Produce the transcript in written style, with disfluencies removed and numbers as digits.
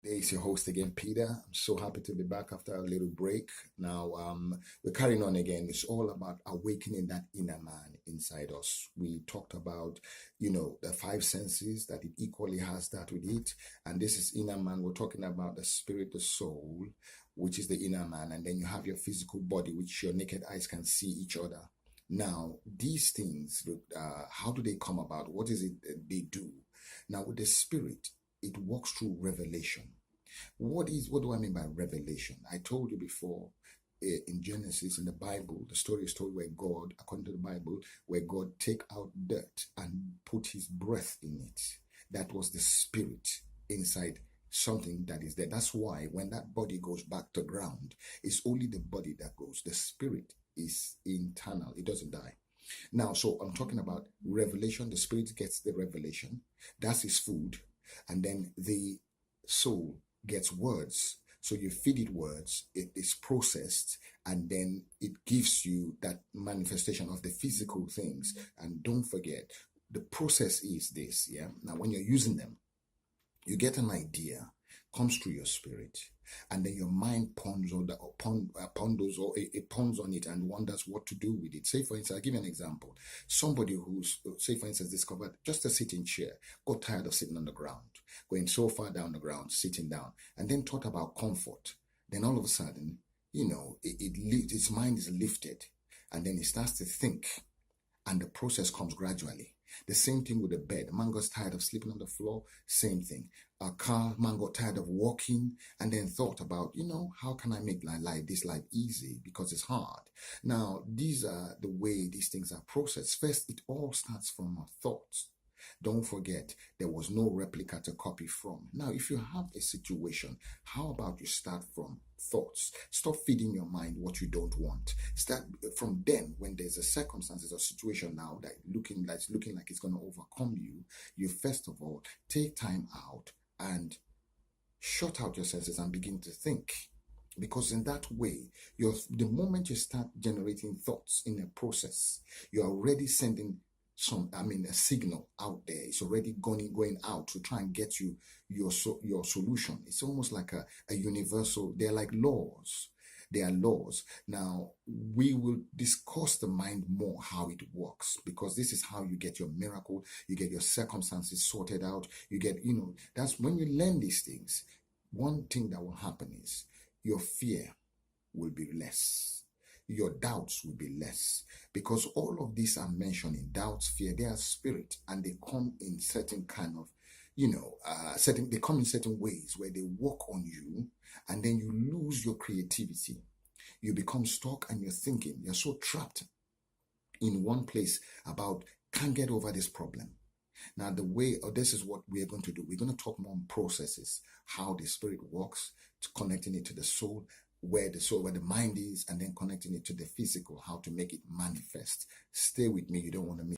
It's your host again, Peter. I'm so happy to be back after a little break. Now, we're carrying on again. It's all about awakening that inner man inside us. We talked about, the five senses that it equally has that with it. And this is inner man. We're talking about the spirit, the soul, which is the inner man. And then you have your physical body, which your naked eyes can see each other. Now, these things, how do they come about? What is it that they do? Now, with the spirit, it works through revelation. What do I mean by revelation? I told you before in Genesis, in the Bible, the story is told where God, according to the Bible, where God take out dirt and put his breath in it. That was the spirit inside something that is there. That's why when that body goes back to ground, it's only the body that goes. The spirit is internal. It doesn't die. Now, so I'm talking about revelation. The spirit gets the revelation. That's his food. And then the soul gets words. So you feed it words, it is processed, and then it gives you that manifestation of the physical things. And don't forget, the process is this, yeah? Now, when you're using them, you get an idea, comes through your spirit, and then your mind ponders on it and wonders what to do with it. Say, for instance, I'll give you an example. Somebody who's, say, for instance, discovered just a sitting chair, got tired of sitting on the ground, going so far down the ground, sitting down, and then thought about comfort. Then all of a sudden, its mind is lifted, and then it starts to think, and the process comes gradually. The same thing with the bed. Man got tired of sleeping on the floor, same thing. A car, man got tired of walking and then thought about, how can I make this life easy because it's hard. Now, these are the way these things are processed. First, it all starts from our thoughts. Don't forget, there was no replica to copy from. Now, if you have a situation, how about you start from thoughts? Stop feeding your mind what you don't want. Start from then, when there's a circumstances or situation now that's looking like it's going to overcome you, you first of all take time out and shut out your senses and begin to think. Because in that way, the moment you start generating thoughts in a process, you're already sending a signal out there. It's already going out to try and get you your solution. It's almost like a universal. They're like laws. They are laws. Now, we will discuss the mind more, how it works, because this is how you get your miracle. You get your circumstances sorted out. You get, that's when you learn these things. One thing that will happen is your fear will be less. Your doubts will be less, because all of these are mentioning doubts, fear, they are spirit, and they come in certain kind of, they come in certain ways where they work on you, and then you lose your creativity. You become stuck and you're thinking, you're so trapped in one place about can't get over this problem. Now, this is what we are going to do. We're going to talk more on processes, how the spirit works, connecting it to the soul, where the mind is, and then connecting it to the physical, how to make it manifest. Stay with me. You don't want to miss.